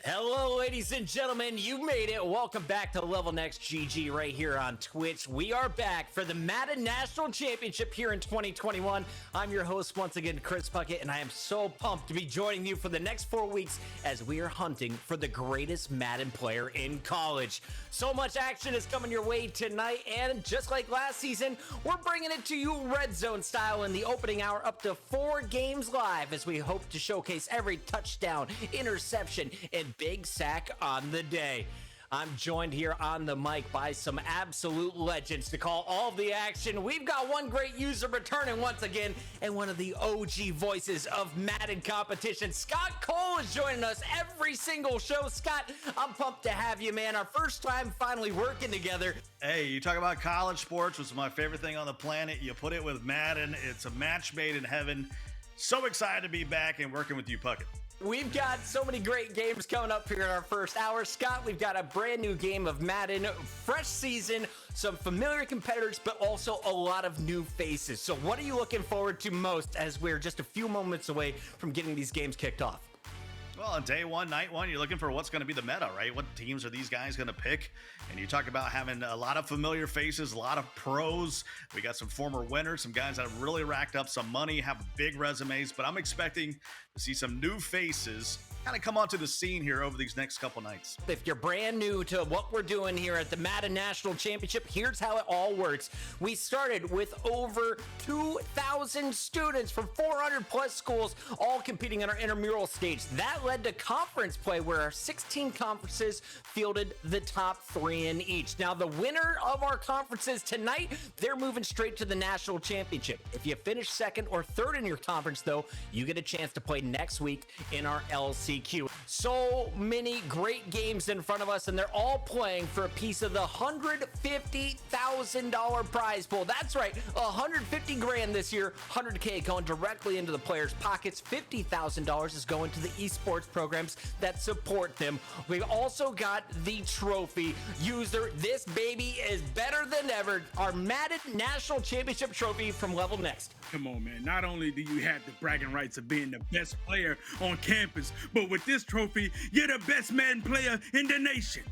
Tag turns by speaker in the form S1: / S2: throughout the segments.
S1: Hello, ladies and gentlemen, you made it. Welcome back to LevelNext GG right here on Twitch. We are back for the Madden National Championship here in 2021. I'm your host once again, Chris Puckett, and I am so pumped to be joining you for the next 4 weeks as we are hunting for the greatest Madden player in college. So much action is coming your way tonight, and just like last season, we're bringing it to you red zone style in the opening hour, up to 4 games live as we hope to showcase every touchdown, interception, and big sack on the day. I'm joined here on the mic by some absolute legends to call all the action. We've got one great user returning once again, and one of the OG voices of Madden competition. Scott Cole is joining us every single show. Scott, I'm pumped to have you, man. Our first time finally working together.
S2: Hey, you talk about college sports, which is my favorite thing on the planet. You put it with Madden. It's a match made in heaven. So excited to be back and working with you, Puckett.
S1: We've got so many great games coming up here in our first hour. Scott, we've got a brand new game of Madden, fresh season, some familiar competitors, but also a lot of new faces. So what are you looking forward to most as we're just a few moments away from getting these games kicked off?
S2: Well, on day one, night one, you're looking for what's going to be the meta, right? What teams are these guys going to pick? And you talk about having a lot of familiar faces, a lot of pros. We got some former winners, some guys that have really racked up some money, have big resumes, but I'm expecting to see some new faces kind of come onto the scene here over these next couple nights.
S1: If you're brand new to what we're doing here at the Madden National Championship, here's how it all works. We started with over 2,000 students from 400 plus schools, all competing in our intramural stage. That led to conference play where our 16 conferences fielded the top 3 in each. Now, the winner of our conferences tonight, they're moving straight to the national championship. If you finish second or third in your conference, though, you get a chance to play next week in our LCQ. So many great games in front of us, and they're all playing for a piece of the $150,000 prize pool. That's right, $150 grand this year, $100K going directly into the players' pockets. $50,000 is going to the esports programs that support them. We've also got the trophy user. This baby is better than ever. Our Madden National Championship trophy from LevelNext.
S3: Come on, man. Not only do you have the bragging rights of being the best player on campus, but with this trophy, you're the best Madden player in the nation.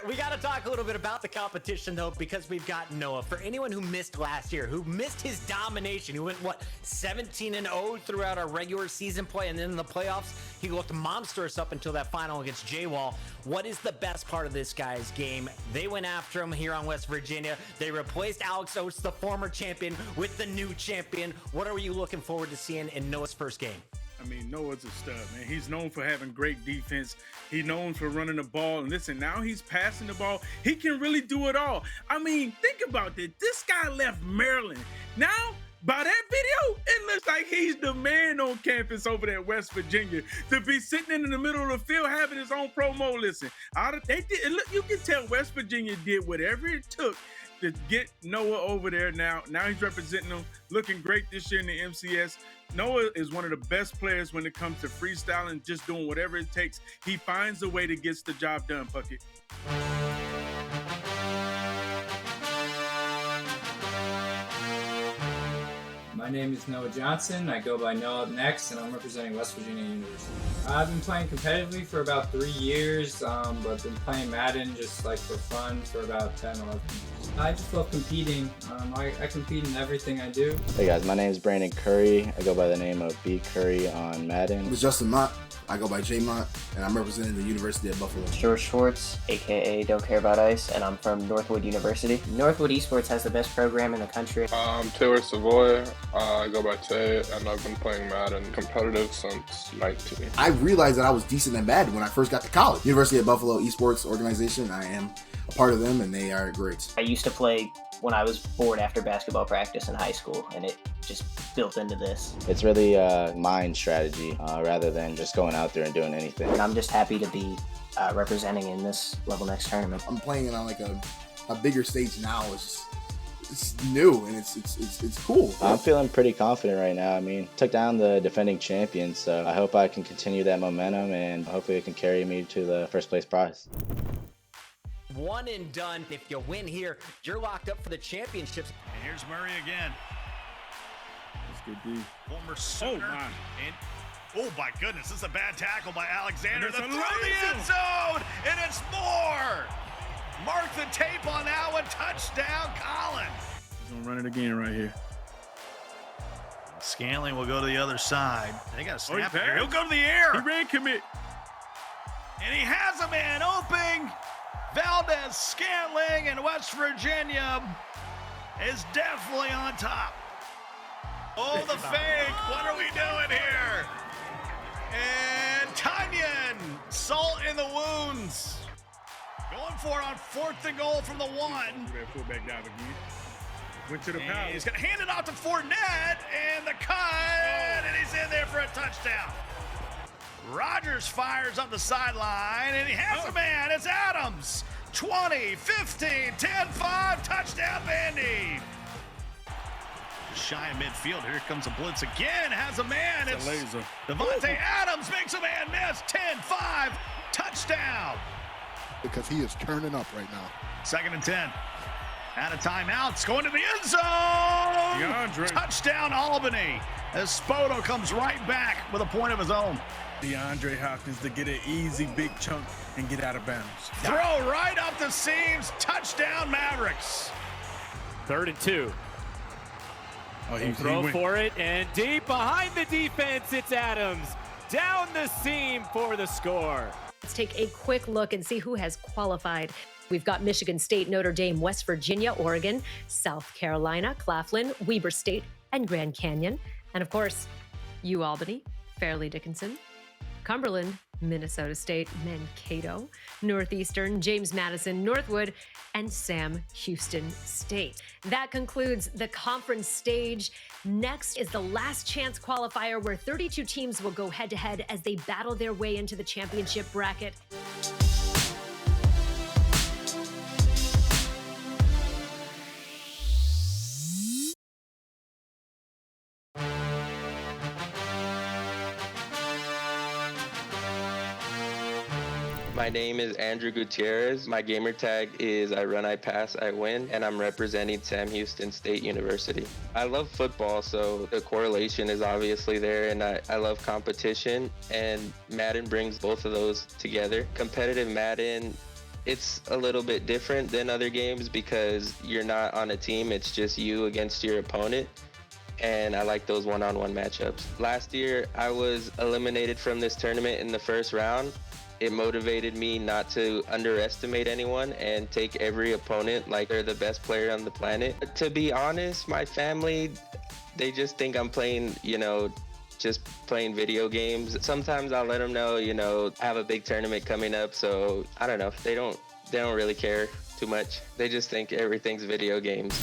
S1: We got to talk a little bit about the competition, though, because we've got Noah. For anyone who missed last year, who missed his domination, who went, 17-0 throughout our regular season play, and then in the playoffs, he looked monstrous up until that final against J-Wall. What is the best part of this guy's game? They went after him here on West Virginia. They replaced Alex Oates, the former champion, with the new champion. What are you looking forward to seeing in Noah's first game?
S3: I mean, Noah's a stud, man. He's known for having great defense. He's known for running the ball. And listen, now he's passing the ball. He can really do it all. I mean, think about this. This guy left Maryland. Now, by that video, it looks like he's the man on campus over there at West Virginia. To be sitting in the middle of the field having his own promo. Listen, look, you can tell West Virginia did whatever it took to get Noah over there. Now he's representing them, looking great this year in the MCS. Noah is one of the best players when it comes to freestyling, just doing whatever it takes. He finds a way to get the job done, Puckett.
S4: My name is Noah Johnson. I go by LevelNext, and I'm representing West Virginia University. I've been playing competitively for about 3 years, but been playing Madden just like for fun for about 10, 11 years. I just love competing. I compete in everything I do.
S5: Hey guys, my name is Brandon Curry. I go by the name of B. Curry on Madden.
S6: It's Justin Mott. I go by J Mott, and I'm representing the University of Buffalo.
S7: George Schwartz, aka Don't Care About Ice, and I'm from Northwood University. Northwood Esports has the best program in the country.
S8: I'm Taylor Savoy. I go by Tay, and I've been playing Madden competitive since 19.
S6: I realized that I was decent at Madden when I first got to college. University of Buffalo Esports organization, I am a part of them, and they are great.
S7: I used to play when I was bored after basketball practice in high school, and it just built into this.
S5: It's really mind strategy rather than just going out there and doing anything.
S7: And I'm just happy to be representing in this LevelNext tournament.
S6: I'm playing on like a bigger stage now. It's new and it's cool.
S5: I'm feeling pretty confident right now. I mean, took down the defending champion, so I hope I can continue that momentum and hopefully it can carry me to the first place prize.
S1: One and done. If you win here, you're locked up for the championships.
S2: And here's Murray again.
S3: That's good, D.
S2: Former Sooner. Oh my goodness, this is a bad tackle by Alexander.
S3: And
S2: The
S3: it's
S2: throw
S3: a
S2: the
S3: laser.
S2: end zone, and it's more. Mark the tape on that one. Touchdown, Collins.
S3: He's gonna run it again right here.
S2: Scantling will go to the other side. They got a snap
S3: he
S2: here. He'll
S3: passed.
S2: go to the air.
S3: He ran commit.
S2: And he has a man open. Valdez Scantling in West Virginia is definitely on top. Oh, the fake. What are we doing here? And Tunyon, salt in the wounds. Going for it on 4th and goal from the 1.
S3: That fullback dive again. Went to the
S2: And
S3: power.
S2: he's going to hand it off to Fournette, and the cut, and he's in there for a touchdown. Rogers fires up the sideline, and he has a man. It's Adams. 20, 15, 10, 5, touchdown, Vandy. Shy of midfield. Here comes a blitz again. Has a man.
S3: It's a laser.
S2: Devontae Adams makes a man miss. 10, 5, touchdown.
S9: Because he is turning up right now.
S2: 2nd and 10. Out of timeouts, going to the end zone.
S3: DeAndre.
S2: Touchdown, Albany. As Spoto comes right back with a point of his own.
S3: DeAndre Hopkins to get an easy big chunk and get out of bounds.
S2: Throw right up the seams. Touchdown, Mavericks.
S10: 3rd and 2.
S3: Oh,
S10: They throw for it, and deep behind the defense, it's Adams. Down the seam for the score.
S11: Let's take a quick look and see who has qualified. We've got Michigan State, Notre Dame, West Virginia, Oregon, South Carolina, Claflin, Weber State, and Grand Canyon. And of course, UAlbany, Fairleigh Dickinson, Cumberland, Minnesota State, Mankato, Northeastern, James Madison, Northwood, and Sam Houston State. That concludes the conference stage. Next is the last chance qualifier where 32 teams will go head-to-head as they battle their way into the championship bracket.
S12: My name is Andrew Gutierrez. My gamer tag is I run, I pass, I win, and I'm representing Sam Houston State University. I love football, so the correlation is obviously there, and I love competition, and Madden brings both of those together. Competitive Madden, it's a little bit different than other games because you're not on a team, it's just you against your opponent. And I like those one-on-one matchups. Last year, I was eliminated from this tournament in the first round. It motivated me not to underestimate anyone and take every opponent like they're the best player on the planet. To be honest, my family, they just think I'm playing, just playing video games. Sometimes I'll let them know, I have a big tournament coming up, so I don't know. They don't really care too much. They just think everything's video games.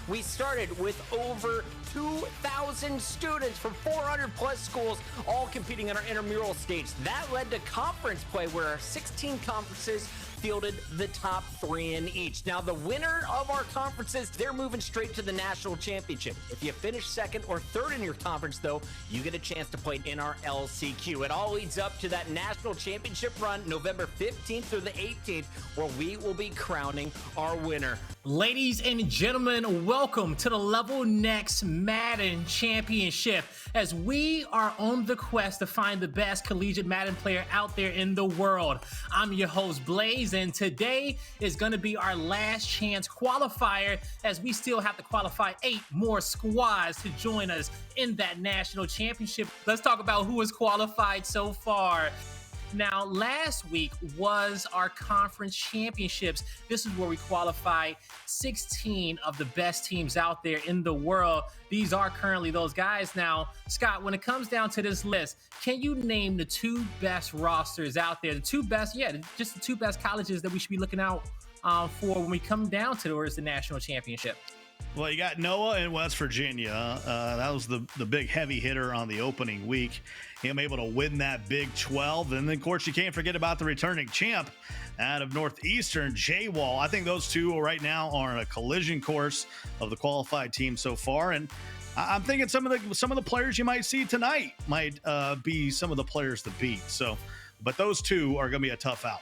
S1: We started with over 2,000 students from 400 plus schools, all competing in our intramural stage. That led to conference play where our 16 conferences fielded the top 3 in each. Now, the winner of our conferences, they're moving straight to the national championship. If you finish 2nd or 3rd in your conference, though, you get a chance to play in our LCQ. It all leads up to that national championship run November 15th through the 18th, where we will be crowning our winner.
S13: Ladies and gentlemen, welcome to the LevelNext Madden Championship, as we are on the quest to find the best collegiate Madden player out there in the world. I'm your host, Blaze, and today is going to be our last chance qualifier, as we still have to qualify 8 more squads to join us in that national championship. Let's talk about who has qualified so far. Now, last week was our conference championships. This is where we qualify 16 of the best teams out there in the world. These are currently those guys. Now, Scott, when it comes down to this list, can you name the 2 best rosters out there? The 2 best, just the 2 best colleges that we should be looking out for when we come down towards the national championship?
S2: Well, you got Noah in West Virginia. That was the big heavy hitter on the opening week. Him able to win that Big 12. And then, of course, you can't forget about the returning champ out of Northeastern, J-Wall. I think those 2 right now are on a collision course of the qualified team so far. And I'm thinking some of the players you might see tonight might be some of the players to beat. So, but those 2 are going to be a tough out.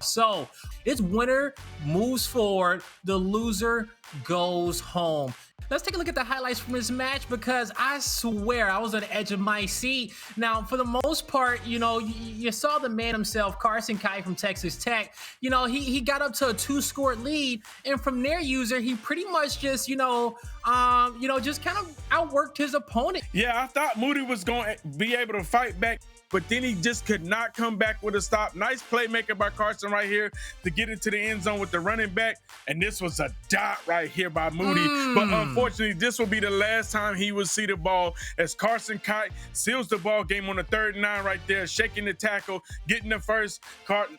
S13: So it's winner moves forward, the loser goes home. Let's take a look at the highlights from this match, because I swear I was on the edge of my seat. Now, for the most part, you saw the man himself, Carson Kite from Texas Tech. He got up to a 2-score lead, and from there, he pretty much just, just kind of outworked his opponent.
S3: Yeah, I thought Moody was going to be able to fight back, but then he just could not come back with a stop. Nice playmaker by Carson right here to get into the end zone with the running back, and this was a dot right here by Moody. But unfortunately, this will be the last time he will see the ball, as Carson Kite seals the ball game on the 3rd and 9 right there, shaking the tackle, getting the first.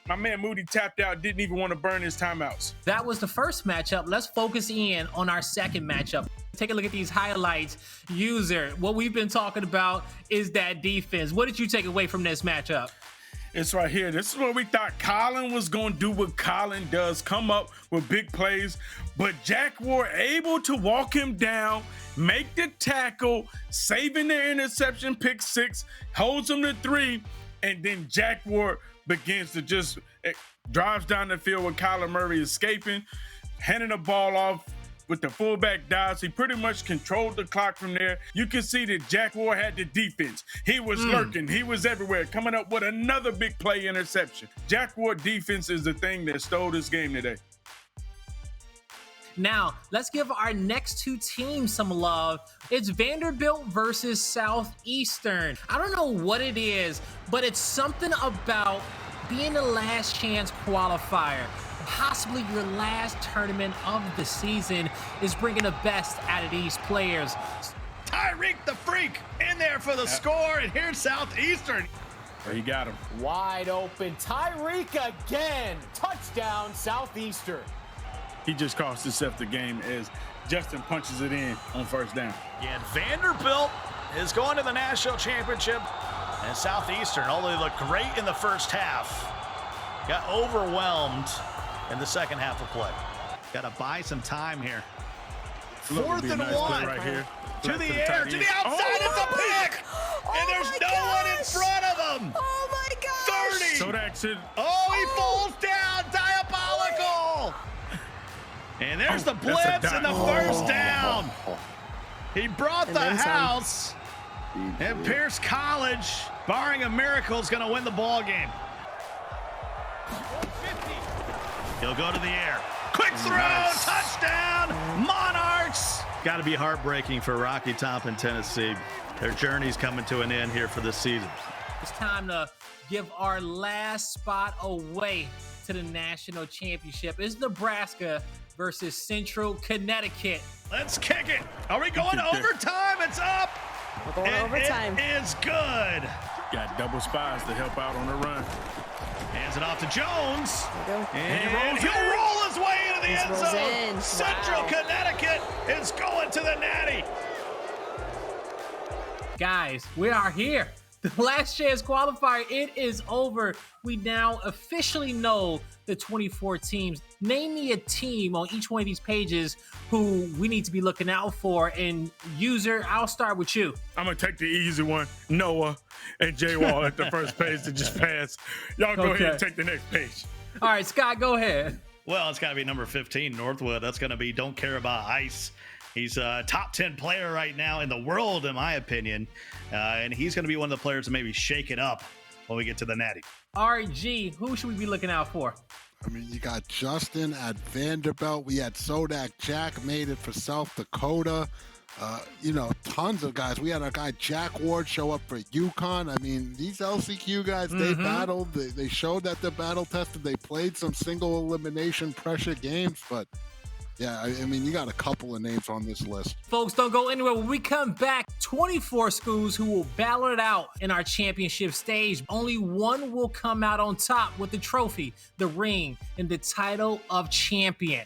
S3: My man Moody tapped out, didn't even want to burn his timeouts.
S13: That was the first matchup. Let's focus in on our second matchup. Take a look at these highlights. User, what we've been talking about is that defense. What did you take away from this matchup?
S3: It's right here. This is what we thought Colin was going to do what Colin does, come up with big plays. But Jack Ward able to walk him down, make the tackle, saving the interception, pick 6, holds him to 3, and then Jack Ward begins to just drives down the field with Kyler Murray escaping, handing the ball off with the fullback dives. He pretty much controlled the clock from there. You can see that Jack Ward had the defense. He was lurking. He was everywhere, coming up with another big play interception. Jack Ward defense is the thing that stole this game today.
S13: Now, let's give our next 2 teams some love. It's Vanderbilt versus Southeastern. I don't know what it is, but it's something about being the last chance qualifier. Possibly your last tournament of the season is bringing the best out of these players.
S2: Tyreek the Freak in there for the score, and here's Southeastern.
S3: Oh, he got him.
S10: Wide open. Tyreek again. Touchdown, Southeastern.
S3: He just cost himself the game as Justin punches it in on 1st down.
S2: Yeah, Vanderbilt is going to the national championship, and Southeastern, although they looked great in the first half, got overwhelmed in the second half of play. Got to buy some time here. 4th and 1
S3: right here.
S2: To the air, to the outside, it's a pick! And there's no one in front of him!
S11: Oh my gosh!
S2: 30!
S3: So that should...
S2: Oh, he falls down! Diabolical! And there's the blitz and the first down! He brought the house, and Pierce College, barring a miracle, is going to win the ball game. He'll go to the air. Quick throw, touchdown, Monarchs! Got to be heartbreaking for Rocky Top in Tennessee. Their journey's coming to an end here for this season.
S13: It's time to give our last spot away to the national championship. It's Nebraska versus Central Connecticut.
S2: Let's kick it. Are we going to overtime? It's up.
S11: We're going to overtime.
S2: It is good.
S3: Got double spies to help out on the run.
S2: Hands it off to Jones.
S11: And
S2: he'll roll his way into the end zone.
S11: In.
S2: Central Connecticut is going to the Natty.
S13: Guys, we are here. The last chance qualifier, it is over. We now officially know the 24 teams. Name me a team on each one of these pages who we need to be looking out for. And user, I'll start with you.
S3: I'm going to take the easy one, Noah and J-Wall at the first page to just pass. Y'all go ahead and take the next page.
S13: All right, Scott, go ahead.
S2: Well, it's got to be number 15, Northwood. That's going to be Don't Care About Ice. He's a top 10 player right now in the world, in my opinion. And he's going to be one of the players to maybe shake it up when we get to the Natty.
S13: RG, who should we be looking out for?
S9: I mean, you got Justin at Vanderbilt. We had Sodak Jack made it for South Dakota. You know, tons of guys. We had our guy Jack Ward show up for UConn. I mean, these LCQ guys, they battled. They showed that they're battle tested. They played some single elimination pressure games, but yeah, I mean, you got a couple of names on this list.
S13: Folks, don't go anywhere. When we come back, 24 schools who will battle it out in our championship stage. Only one will come out on top with the trophy, the ring, and the title of champion.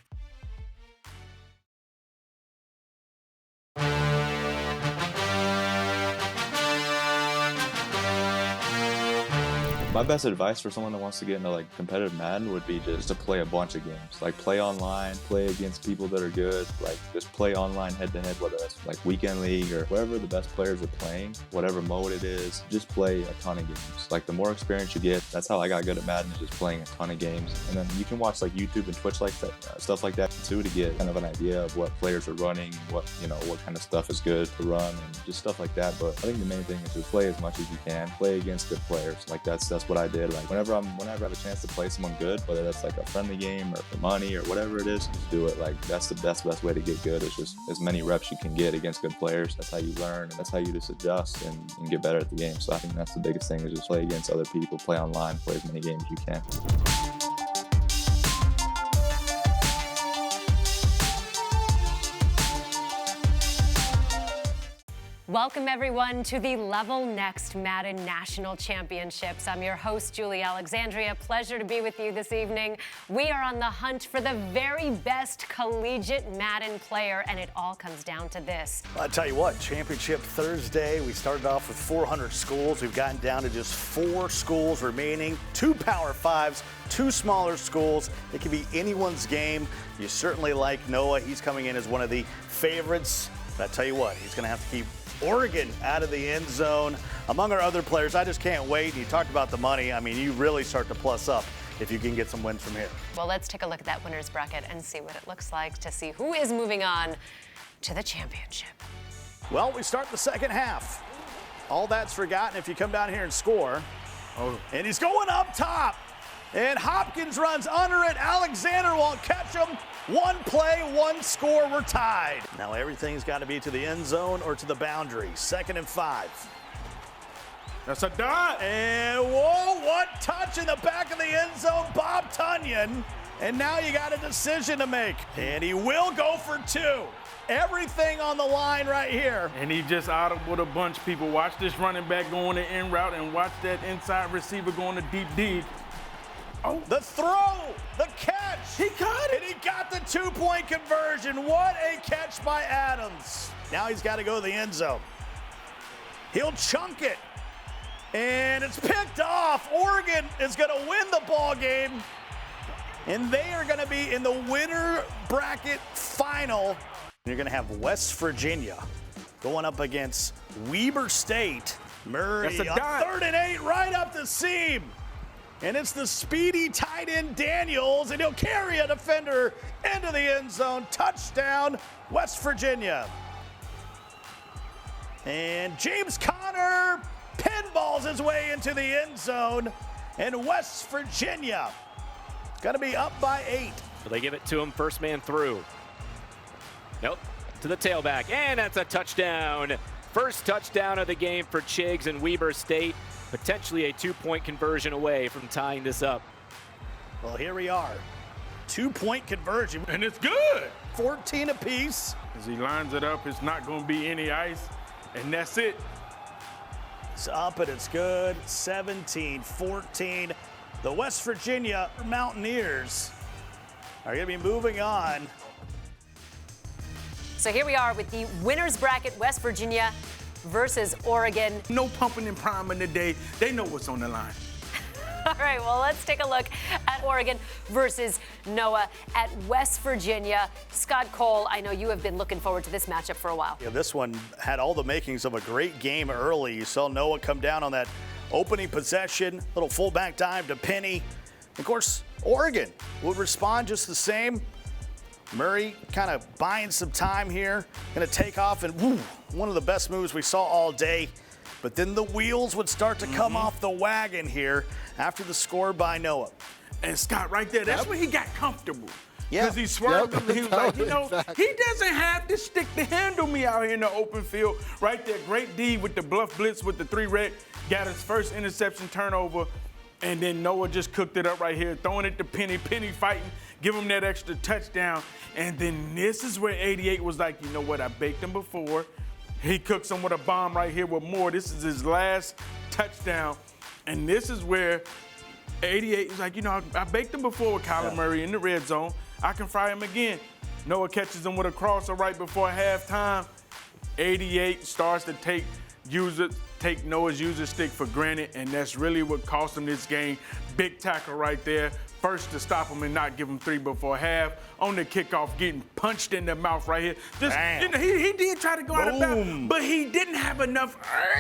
S14: My best advice for someone that wants to get into like competitive Madden would be just to play a bunch of games. Like play online, play against people that are good, like just play online head to head, whether that's like weekend league or wherever the best players are playing, whatever mode it is, just play a ton of games. Like the more experience you get, that's how I got good at Madden, is just playing a ton of games. And then you can watch like YouTube and Twitch like that, stuff like that too, to get kind of an idea of what players are running, what kind of stuff is good to run and just stuff like that. But I think the main thing is to play as much as you can, play against good players. Like that's what I did. Like whenever I have a chance to play someone good, whether that's like a friendly game or for money or whatever it is, just do it. Like that's the best way to get good, is just as many reps you can get against good players. That's how you learn, and that's how you just adjust and get better at the game. So I think that's the biggest thing, is just play against other people, play online, play as many games as you can.
S11: Welcome, everyone, to the LevelNext Madden National Championships. I'm your host, Julie Alexandria. Pleasure to be with you this evening. We are on the hunt for the very best collegiate Madden player, and it all comes down to this.
S2: I'll tell you what, Championship Thursday, we started off with 400 schools. We've gotten down to just 4 schools remaining, 2 Power 5s, 2 smaller schools. It can be anyone's game. You certainly like Noah. He's coming in as one of the favorites. But I tell you what, he's going to have to keep Oregon out of the end zone. Among our other players, I just can't wait. You talked about the money. I mean, you really start to plus up if you can get some wins from here.
S11: Well, let's take a look at that winner's bracket and see what it looks like to see who is moving on to the championship.
S2: Well, we start the second half. All that's forgotten if you come down here and score. Oh. And he's going up top. And Hopkins runs under it. Alexander won't catch him. 1 play, 1 score, we're tied. Now everything's got to be to the end zone or to the boundary. 2nd and 5.
S3: That's a dot.
S2: And whoa, what touch in the back of the end zone, Bob Tunyon. And now you got a decision to make. And he will go for 2. Everything on the line right here.
S3: And he just audibled a bunch of people. Watch this running back going to in route, and watch that inside receiver going to deep deep.
S2: Oh, the throw, the catch.
S3: He caught it.
S2: And he got the 2-point conversion. What a catch by Adams. Now he's got to go to the end zone. He'll chunk it. And it's picked off. Oregon is going to win the ball game. And they are going to be in the winner bracket final. You're going to have West Virginia going up against Weber State. Murray on 3rd and 8, right up the seam. And it's the speedy tight end Daniels, and he'll carry a defender into the end zone. Touchdown, West Virginia. And James Conner pinballs his way into the end zone, and West Virginia going to be up by 8.
S10: They give it to him, first man through. Nope, to the tailback, and that's a touchdown. First touchdown of the game for Chiggs and Weber State. Potentially a 2-point conversion away from tying this up.
S2: Well, here we are. 2-point conversion.
S3: And it's good.
S2: 14 apiece.
S3: As he lines it up, it's not going to be any ice. And that's it.
S2: It's up and it's good. 17-14. The West Virginia Mountaineers are going to be moving on.
S11: So here we are with the winner's bracket, West Virginia versus Oregon.
S3: No pumping and priming today. They know what's on the line.
S11: All right, well, let's take a look at Oregon versus Noah at West Virginia. Scott Cole, I know you have been looking forward to this matchup for a while.
S2: Yeah, this one had all the makings of a great game early. You saw Noah come down on that opening possession, little fullback dive to Penny. Of course, Oregon would respond just the same. Murray kind of buying some time here, going to take off, and woo, one of the best moves we saw all day. But then the wheels would start to come off the wagon here after the score by Noah.
S3: And Scott, right there, that's where he got comfortable. Because he swerved him. He was like, you know,
S9: Exactly.
S3: he doesn't have to stick to handle me out here in the open field. Right there, great D with the bluff blitz with the 3 red. Got his first interception turnover. And then Noah just cooked it up right here, throwing it to Penny. Penny fighting, give him that extra touchdown. And then this is where 88 was like, you know what, I baked him before. He cooks him with a bomb right here with Moore. This is his last touchdown. And this is where 88 was like, you know, I baked him before with Kyler Murray in the red zone. I can fry him again. Noah catches him with a crosser right before halftime. 88 starts to take Noah's user stick for granted, and that's really what cost him this game. Big tackle right there. First to stop him and not give him 3 before half. On the kickoff, getting punched in the mouth right here. Just, you know, he did try to go out of bounds, but he didn't have enough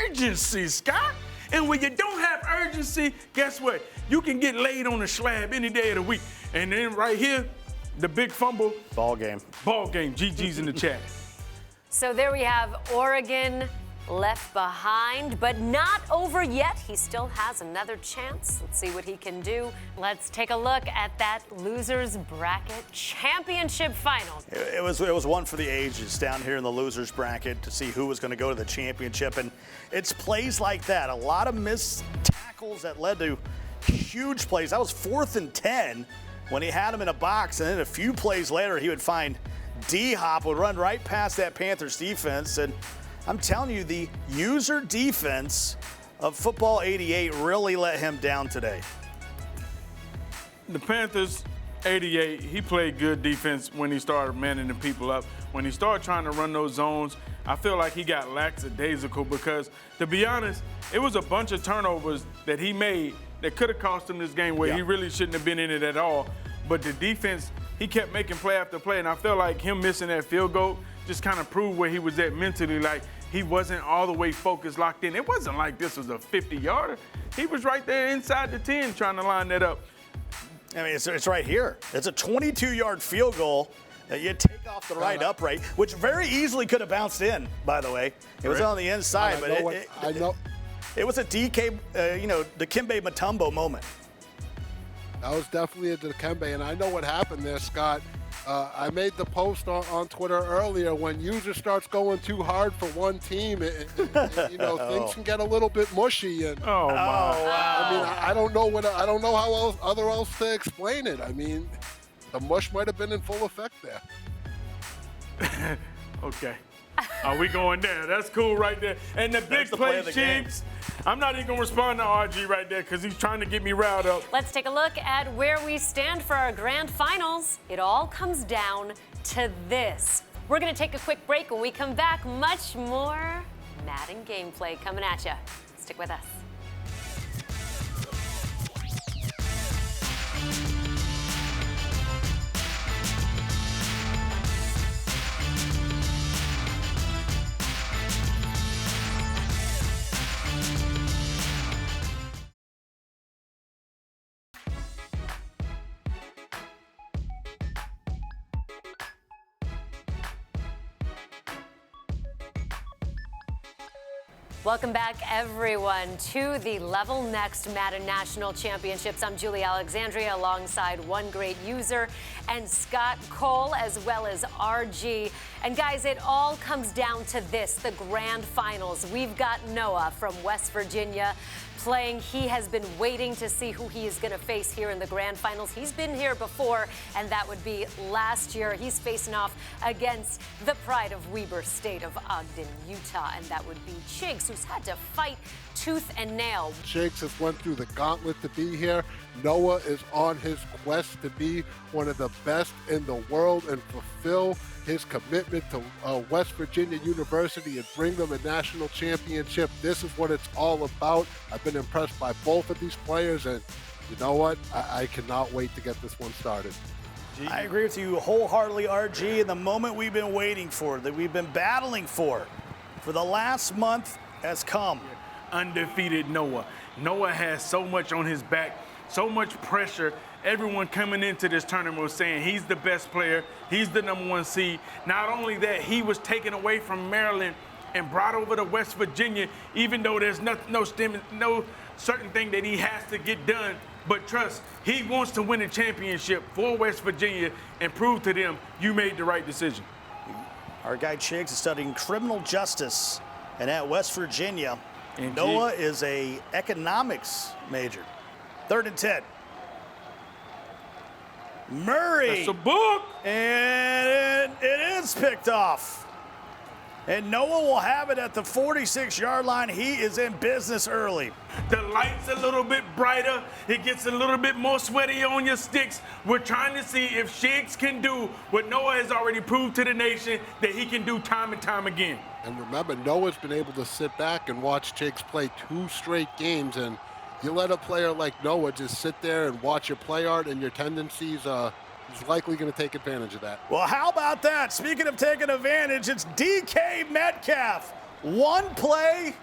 S3: urgency, Scott. And when you don't have urgency, guess what? You can get laid on a slab any day of the week. And then right here, the big fumble.
S2: Ball game.
S3: Ball game. GG's in the chat.
S11: So there we have Oregon left behind, but not over yet. He still has another chance. Let's see what he can do. Let's take a look at that losers bracket championship final.
S2: It was one for the ages down here in the losers bracket to see who was going to go to the championship, and it's plays like that. A lot of missed tackles that led to huge plays. That was 4th and 10 when he had him in a box, and then a few plays later he would find D-Hop would run right past that Panthers defense, and I'm telling you, the user defense of Football 88 really let him down today.
S3: The Panthers, 88, he played good defense when he started manning the people up. When he started trying to run those zones, I feel like he got lackadaisical because, to be honest, it was a bunch of turnovers that he made that could have cost him this game where he really shouldn't have been in it at all. But the defense, he kept making play after play, and I feel like him missing that field goal just kind of proved where he was at mentally. Like, he wasn't all the way focused, locked in. It wasn't like this was a 50-yarder. He was right there inside the 10 trying to line that up.
S2: I mean, it's right here. It's a 22-yard field goal that you take off the right upright, which very easily could have bounced in, by the way. It was on the inside, but it was a Dikembe Mutombo moment.
S9: That was definitely a Dikembe, and I know what happened there, Scott. I made the post on Twitter earlier. When user starts going too hard for one team, things can get a little bit mushy. And
S3: wow.
S9: I mean, I don't know how else to explain it. I mean, the mush might have been in full effect there.
S3: Okay. Are we going there? That's cool right there. And the big play, Chiefs. I'm not even going to respond to RG right there because he's trying to get me riled up.
S11: Let's take a look at where we stand for our grand finals. It all comes down to this. We're going to take a quick break. When we come back, much more Madden gameplay coming at you. Stick with us. Welcome back, everyone, to the LevelNext Madden National Championships. I'm Julie Alexandria alongside one great user and Scott Cole, as well as RG. And guys, it all comes down to this, the grand finals. We've got Noah from West Virginia playing. He has been waiting to see who he is going to face here in the grand finals. He's been here before, and that would be last year. He's facing off against the pride of Weber State of Ogden, Utah, and that would be Chiggs, who's had to fight tooth and nail.
S9: Chiggs has went through the gauntlet to be here. Noah is on his quest to be one of the best in the world and fulfill his commitment to West Virginia University and bring them a national championship. This is what it's all about. I've been impressed by both of these players, and you know what? I cannot wait to get this one started.
S2: I agree with you wholeheartedly, RG. And the moment we've been waiting for, that we've been battling for the last month has come.
S3: Undefeated Noah. Noah has so much on his back, so much pressure. Everyone coming into this tournament was saying he's the best player, he's the #1 seed. Not only that, he was taken away from Maryland and brought over to West Virginia, even though there's no certain thing that he has to get done But trust, he wants to win a championship for West Virginia and prove to them you made the right decision.
S2: Our guy Chiggs is studying criminal justice and at West Virginia.
S3: Indeed.
S2: Noah is a economics major. 3rd and 10. Murray.
S3: That's a book.
S2: And it is picked off. And Noah will have it at the 46-yard line. He is in business early.
S3: The light's a little bit brighter. It gets a little bit more sweaty on your sticks. We're trying to see if Shiggs can do what Noah has already proved to the nation that he can do time and time again.
S9: And remember, Noah's been able to sit back and watch Chiggs play 2 straight games, and you let a player like Noah just sit there and watch your play art and your tendencies, he's likely going to take advantage of that.
S2: Well, how about that? Speaking of taking advantage, it's DK Metcalf. 1 play,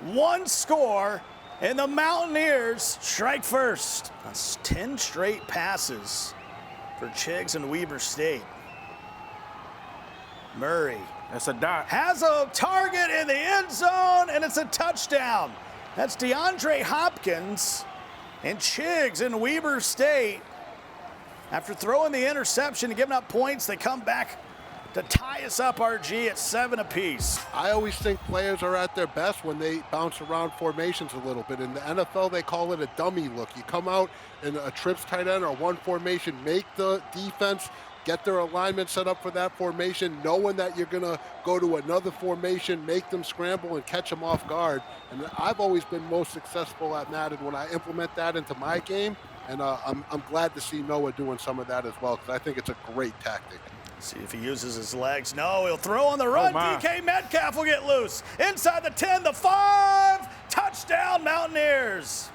S2: 1 score, and the Mountaineers strike first. That's 10 straight passes for Chiggs and Weber State. Murray.
S3: That's a dot.
S2: Has a target in the end zone, and it's a touchdown. That's DeAndre Hopkins and Chiggs in Weber State. After throwing the interception and giving up points, they come back to tie us up, RG, at 7 apiece.
S9: I always think players are at their best when they bounce around formations a little bit. In the NFL, they call it a dummy look. You come out in a trips tight end or one formation, make the defense get their alignment set up for that formation, knowing that you're going to go to another formation, make them scramble and catch them off guard. And I've always been most successful at Madden when I implement that into my game. And I'm glad to see Noah doing some of that as well, because I think it's a great tactic.
S2: See if he uses his legs. No, he'll throw on the run. DK Metcalf will get loose. Inside the 10, the 5. Touchdown, Mountaineers.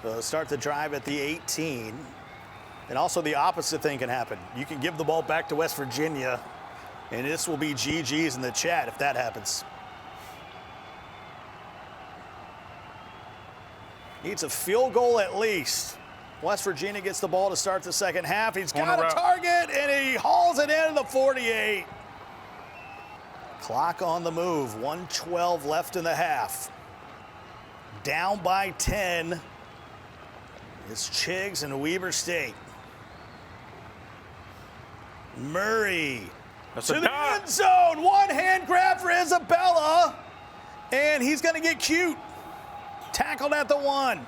S2: So they'll start the drive at the 18. And also the opposite thing can happen. You can give the ball back to West Virginia, and this will be GG's in the chat if that happens. Needs a field goal at least. West Virginia gets the ball to start the second half. He's got a target, and he hauls it into the 48. Clock on the move. 1:12 left in the half. Down by 10. It's Chiggs and Weber State. Murray to the end zone. One hand grab for Isabella, and he's going to get cute. Tackled at the 1.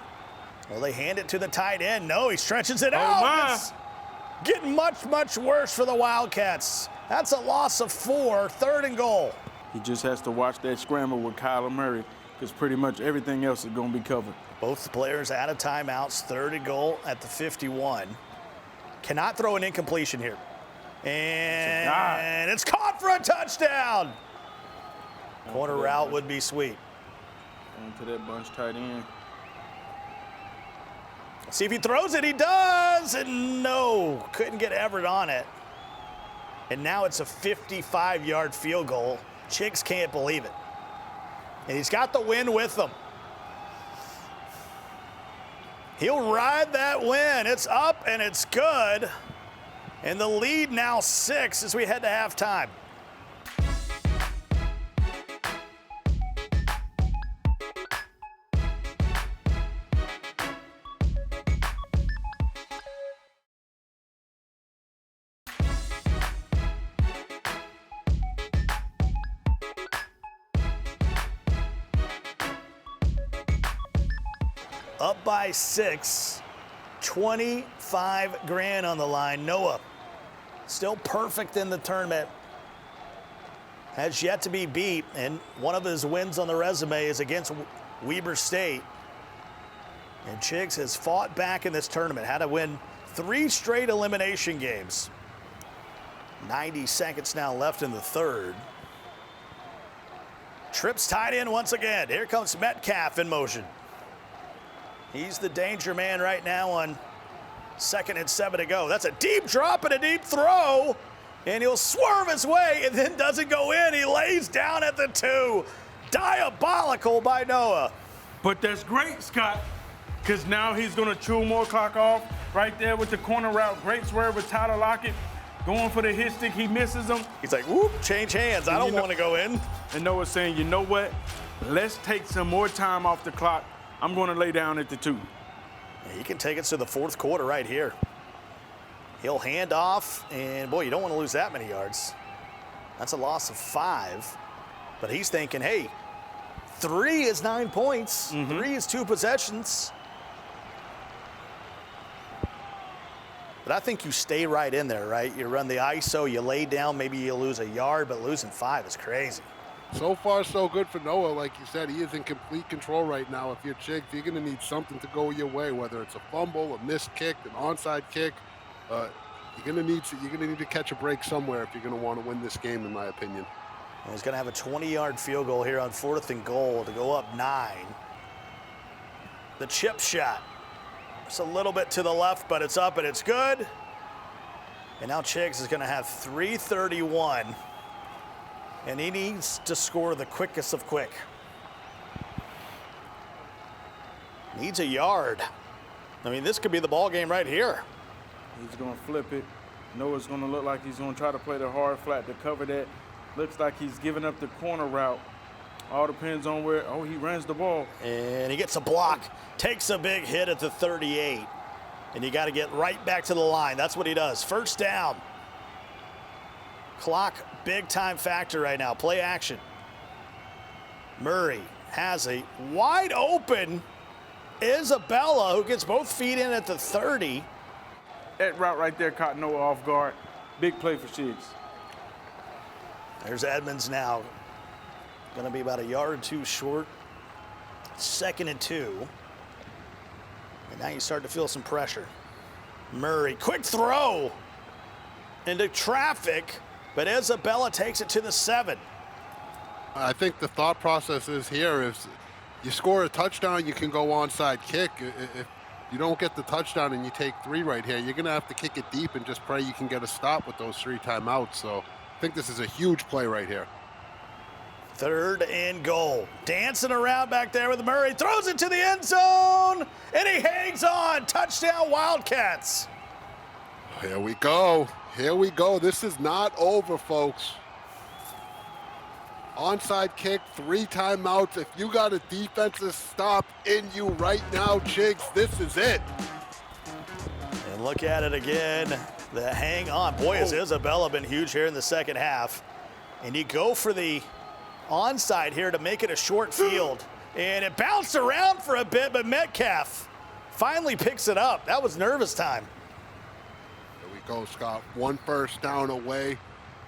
S2: Well, they hand it to the tight end. No, he stretches it out. It's getting much, much worse for the Wildcats. That's a loss of 4, 3rd and goal.
S3: He just has to watch that scramble with Kyler Murray, because pretty much everything else is going to be covered.
S2: Both the players out of timeouts. 3rd and goal at the 51. Cannot throw an incompletion here. And it's caught for a touchdown. Corner route would be sweet.
S3: Into that bunch tight end.
S2: See if he throws it. He does. And no, couldn't get Everett on it. And now it's a 55-yard field goal. Chiggs can't believe it. And he's got the win with him. He'll ride that win. It's up and it's good. And the lead now 6 as we head to halftime. Up by 6, 25 grand on the line. Noah, still perfect in the tournament. Has yet to be beat, and one of his wins on the resume is against Weber State. And Chiggs has fought back in this tournament, had to win 3 straight elimination games. 90 seconds now left in the 3rd. Trips tight in once again. Here comes Metcalf in motion. He's the danger man right now on 2nd and 7 to go. That's a deep drop and a deep throw. And he'll swerve his way and then doesn't go in. He lays down at the 2. Diabolical by Noah.
S3: But that's great, Scott, because now he's going to chew more clock off right there with the corner route. Great swerve with Tyler Lockett. Going for the hit stick. He misses him.
S2: He's like, whoop, change hands. I don't want to go in.
S3: And Noah's saying, you know what? Let's take some more time off the clock. I'm going to lay down at the 2.
S2: Yeah, he can take us to the fourth quarter right here. He'll hand off, and boy, you don't want to lose that many yards. That's a loss of 5. But he's thinking, hey, 3 is 9 points. 3 is 2 possessions. But I think you stay right in there, right? You run the ISO, you lay down, maybe you lose a yard, but losing 5 is crazy.
S9: So far, so good for Noah. Like you said, he is in complete control right now. If you're Chigs, you're going to need something to go your way, whether it's a fumble, a missed kick, an onside kick. You're going to need to catch a break somewhere if you're going to want to win this game, in my opinion.
S2: And he's going to have a 20-yard field goal here on 4th and goal to go up 9. The chip shot. It's a little bit to the left, but it's up and it's good. And now Chigs is going to have 3:31. And he needs to score the quickest of quick. Needs a yard. I mean, this could be the ball game right here.
S3: He's going to flip it. Noah's going to look like he's going to try to play the hard flat to cover that. Looks like he's giving up the corner route. All depends on where, he runs the ball.
S2: And he gets a block, takes a big hit at the 38. And you got to get right back to the line. That's what he does. First down. Clock, big time factor right now. Play action. Murray has a wide open Isabella, who gets both feet in at the 30.
S3: That route right there caught Noah off guard. Big play for Chigs.
S2: There's Edmonds now. Going to be about a yard or 2 short. 2nd and 2. And now you start to feel some pressure. Murray, quick throw into traffic, but Isabella takes it to the 7.
S9: I think the thought process is here is you score a touchdown, you can go onside kick. If you don't get the touchdown and you take 3 right here, you're going to have to kick it deep and just pray you can get a stop with those 3 timeouts. So I think this is a huge play right here.
S2: 3rd and goal. Dancing around back there with Murray. Throws it to the end zone, and he hangs on. Touchdown, Wildcats.
S9: Here we go. Here we go. This is not over, folks. Onside kick, 3 timeouts. If you got a defensive stop in you right now, Chigs, this is it.
S2: And look at it again. The hang on. Boy, has Isabella been huge here in the second half. And you go for the onside here to make it a short field. And it bounced around for a bit, but Metcalf finally picks it up. That was nervous time.
S9: Here we go, Scott. 1 first down away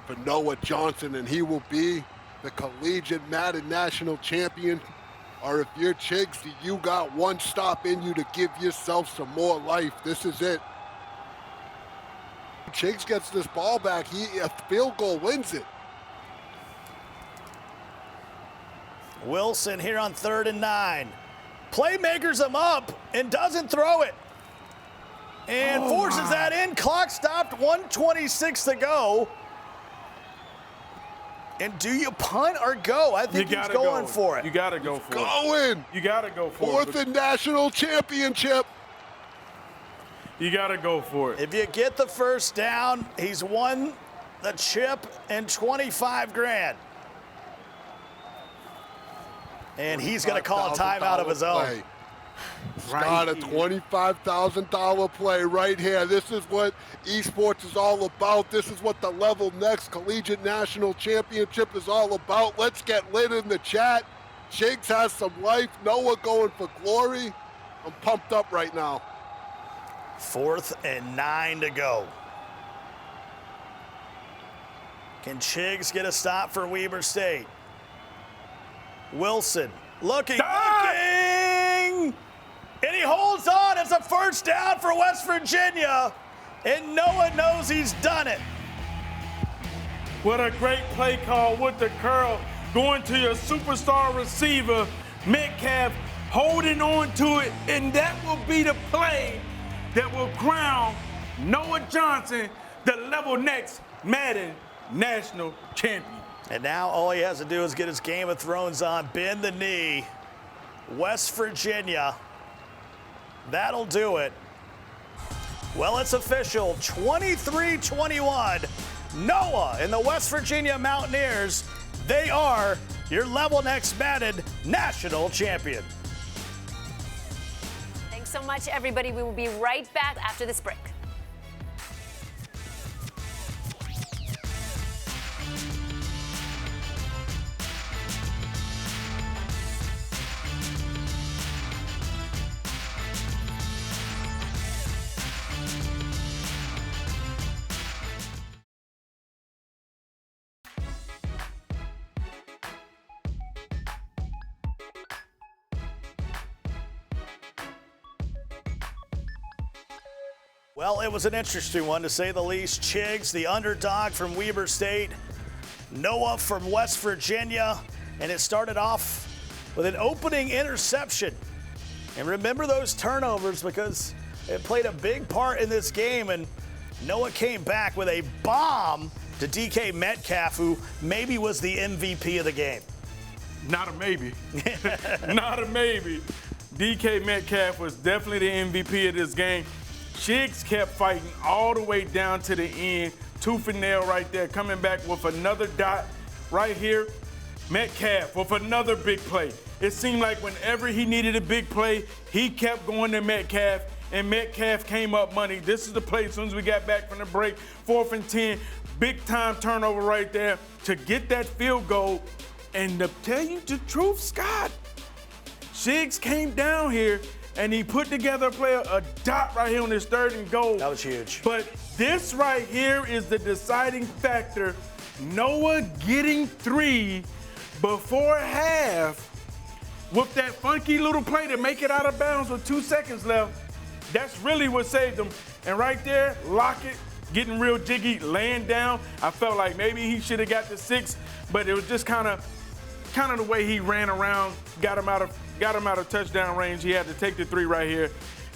S9: for Noah Johnson, and he will be the collegiate Madden National Champion. Or if you're Chigs, you got 1 stop in you to give yourself some more life. This is it. Chigs gets this ball back. A field goal wins it.
S2: Wilson here on 3rd and 9. Playmakers him up and doesn't throw it. And forces that in. Clock stopped, 1:26 to go. And do you punt or go? I think he's going for it.
S3: You got to go for it.
S9: Going.
S3: You got to go for it.
S9: 4th and national championship.
S3: You got to go for it.
S2: If you get the first down, he's won the chip and 25 grand. And he's going to call a timeout of his own.
S9: Scott, a $25,000 play right here. This is what esports is all about. This is what the LevelNext Collegiate National Championship is all about. Let's get lit in the chat. Chigs has some life. Noah going for glory. I'm pumped up right now.
S2: 4th and 9 to go. Can Chigs get a stop for Weber State? Wilson looking, and he holds on. It's a first down for West Virginia, and Noah knows he's done it.
S3: What a great play call with the curl, going to your superstar receiver, Metcalf, holding on to it, and that will be the play that will crown Noah Johnson the LevelNext Madden National Champion.
S2: And now all he has to do is get his Game of Thrones on, bend the knee. West Virginia, that'll do it. Well, it's official, 23-21. Noah and the West Virginia Mountaineers, they are your LevelNext Madden National Champion.
S11: Thanks
S15: so much, everybody. We will be right back after this break.
S2: Well, it was an interesting one, to say the least. Chigs, the underdog from Weber State. Noah from West Virginia. And it started off with an opening interception. And remember those turnovers, because it played a big part in this game. And Noah came back with a bomb to DK Metcalf, who maybe was the MVP of the game.
S3: Not a maybe. Not a maybe. DK Metcalf was definitely the MVP of this game. Chigs kept fighting all the way down to the end. Tooth and nail right there, coming back with another dot right here. Metcalf with another big play. It seemed like whenever he needed a big play, he kept going to Metcalf, and Metcalf came up money. This is the play as soon as we got back from the break. 4th and 10, big time turnover right there to get that field goal. And to tell you the truth, Scott, Chigs came down here and he put together a dot right here on his 3rd and goal.
S2: That was huge.
S3: But this right here is the deciding factor. Noah getting 3 before half with that funky little play to make it out of bounds with 2 seconds left. That's really what saved him. And right there, Lockett getting real jiggy, laying down. I felt like maybe he should have got the 6, but it was just kind of the way he ran around, got him out of touchdown range. He had to take the 3 right here.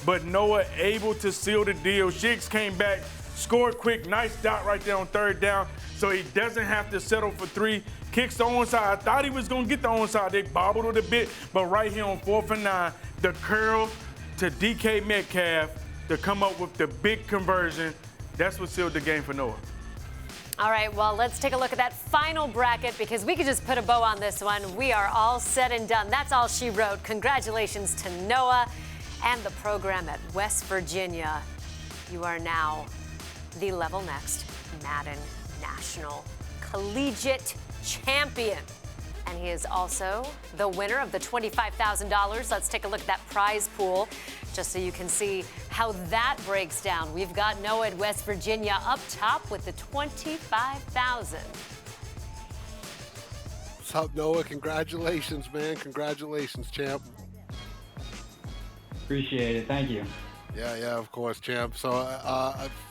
S3: But Noah able to seal the deal. Chigs came back, scored quick, nice dot right there on 3rd down, so he doesn't have to settle for 3. Kicks the onside. I thought he was going to get the onside. They bobbled it a bit, but right here on 4th and 9, the curl to DK Metcalf to come up with the big conversion. That's what sealed the game for Noah.
S15: All right, well, let's take a look at that final bracket, because we could just put a bow on this one. We are all said and done. That's all she wrote. Congratulations to Noah and the program at West Virginia. You are now the LevelNext Madden National Collegiate Champion. And he is also the winner of the $25,000. Let's take a look at that prize pool, just so you can see how that breaks down. We've got Noah at West Virginia up top with the $25,000.
S9: What's up, Noah? Congratulations, man. Congratulations, champ.
S16: Appreciate it. Thank you.
S9: Yeah, of course, champ. So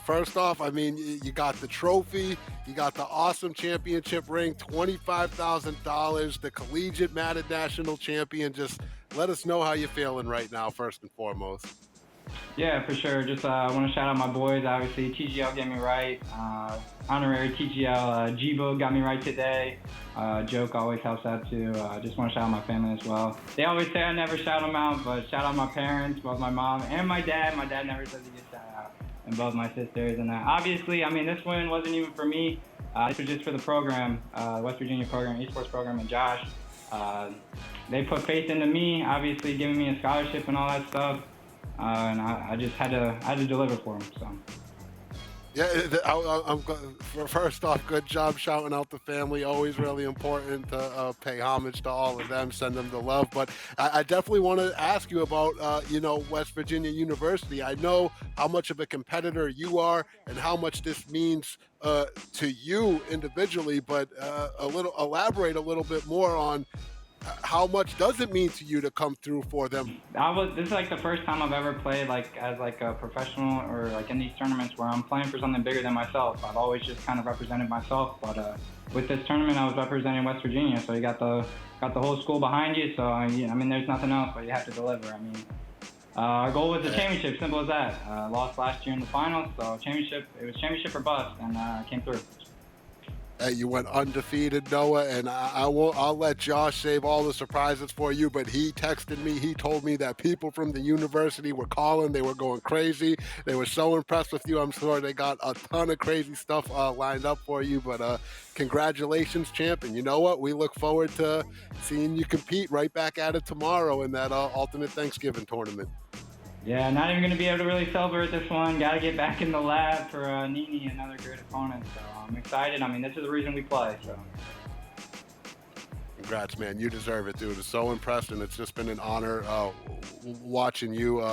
S9: first off, I mean, you got the trophy, you got the awesome championship ring, $25,000, the collegiate Madden National Champion. Just let us know how you're feeling right now, first and foremost.
S16: Yeah, for sure. Just want to shout out my boys. Obviously, TGL got me right. Honorary TGL, G-Book got me right today. Joke always helps out too. Just want to shout out my family as well. They always say I never shout them out, but shout out my parents, both my mom and my dad. My dad never says he gets shout out, and both my sisters. And obviously, I mean, this win wasn't even for me. This was just for the program, West Virginia program, esports program, and Josh. They put faith into me, obviously giving me a scholarship and all that stuff. And I just had to deliver for them. So.
S9: Yeah, first off, good job shouting out the family. Always really important to pay homage to all of them, send them the love. But I definitely want to ask you about, West Virginia University. I know how much of a competitor you are and how much this means to you individually, but elaborate a little bit more on how much does it mean to you to come through for them?
S16: This is like the first time I've ever played as a professional or like in these tournaments where I'm playing for something bigger than myself. I've always just kind of represented myself, but with this tournament I was representing West Virginia, so you got the whole school behind you. So I mean, there's nothing else, but you have to deliver. I mean, our goal was the championship, simple as that. Lost last year in the finals, so it was championship or bust, and came through.
S9: You went undefeated, Noah, and I'll let Josh save all the surprises for you, but he texted me. He told me that people from the university were calling. They were going crazy. They were so impressed with you. I'm sure they got a ton of crazy stuff lined up for you, but congratulations, champ. And you know what? We look forward to seeing you compete right back at it tomorrow in that Ultimate Thanksgiving tournament.
S16: Yeah, not even going to be able to really celebrate this one. Got to get back in the lab for Nini, another great opponent. So I'm excited. I mean, this is the reason we play. So.
S9: Congrats, man. You deserve it, dude. It's so impressed, and it's just been an honor watching you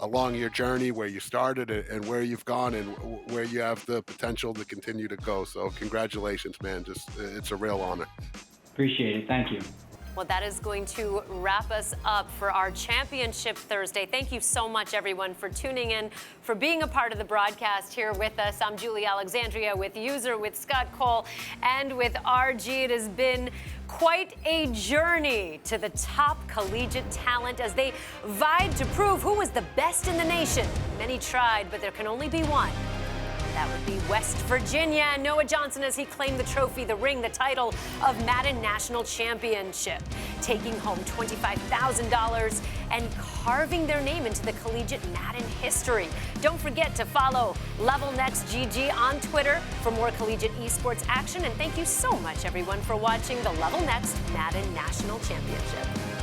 S9: along your journey, where you started and where you've gone and where you have the potential to continue to go. So congratulations, man. It's a real honor.
S16: Appreciate it. Thank you.
S15: Well, that is going to wrap us up for our Championship Thursday. Thank you so much, everyone, for tuning in, for being a part of the broadcast here with us. I'm Julie Alexandria with User, with Scott Cole, and with RG. It has been quite a journey to the top collegiate talent as they vied to prove who was the best in the nation. Many tried, but there can only be one. That would be West Virginia. Noah Johnson, as he claimed the trophy, the ring, the title of Madden National Championship, taking home $25,000 and carving their name into the collegiate Madden history. Don't forget to follow LevelNext GG on Twitter for more collegiate esports action. And thank you so much, everyone, for watching the LevelNext Madden National Championship.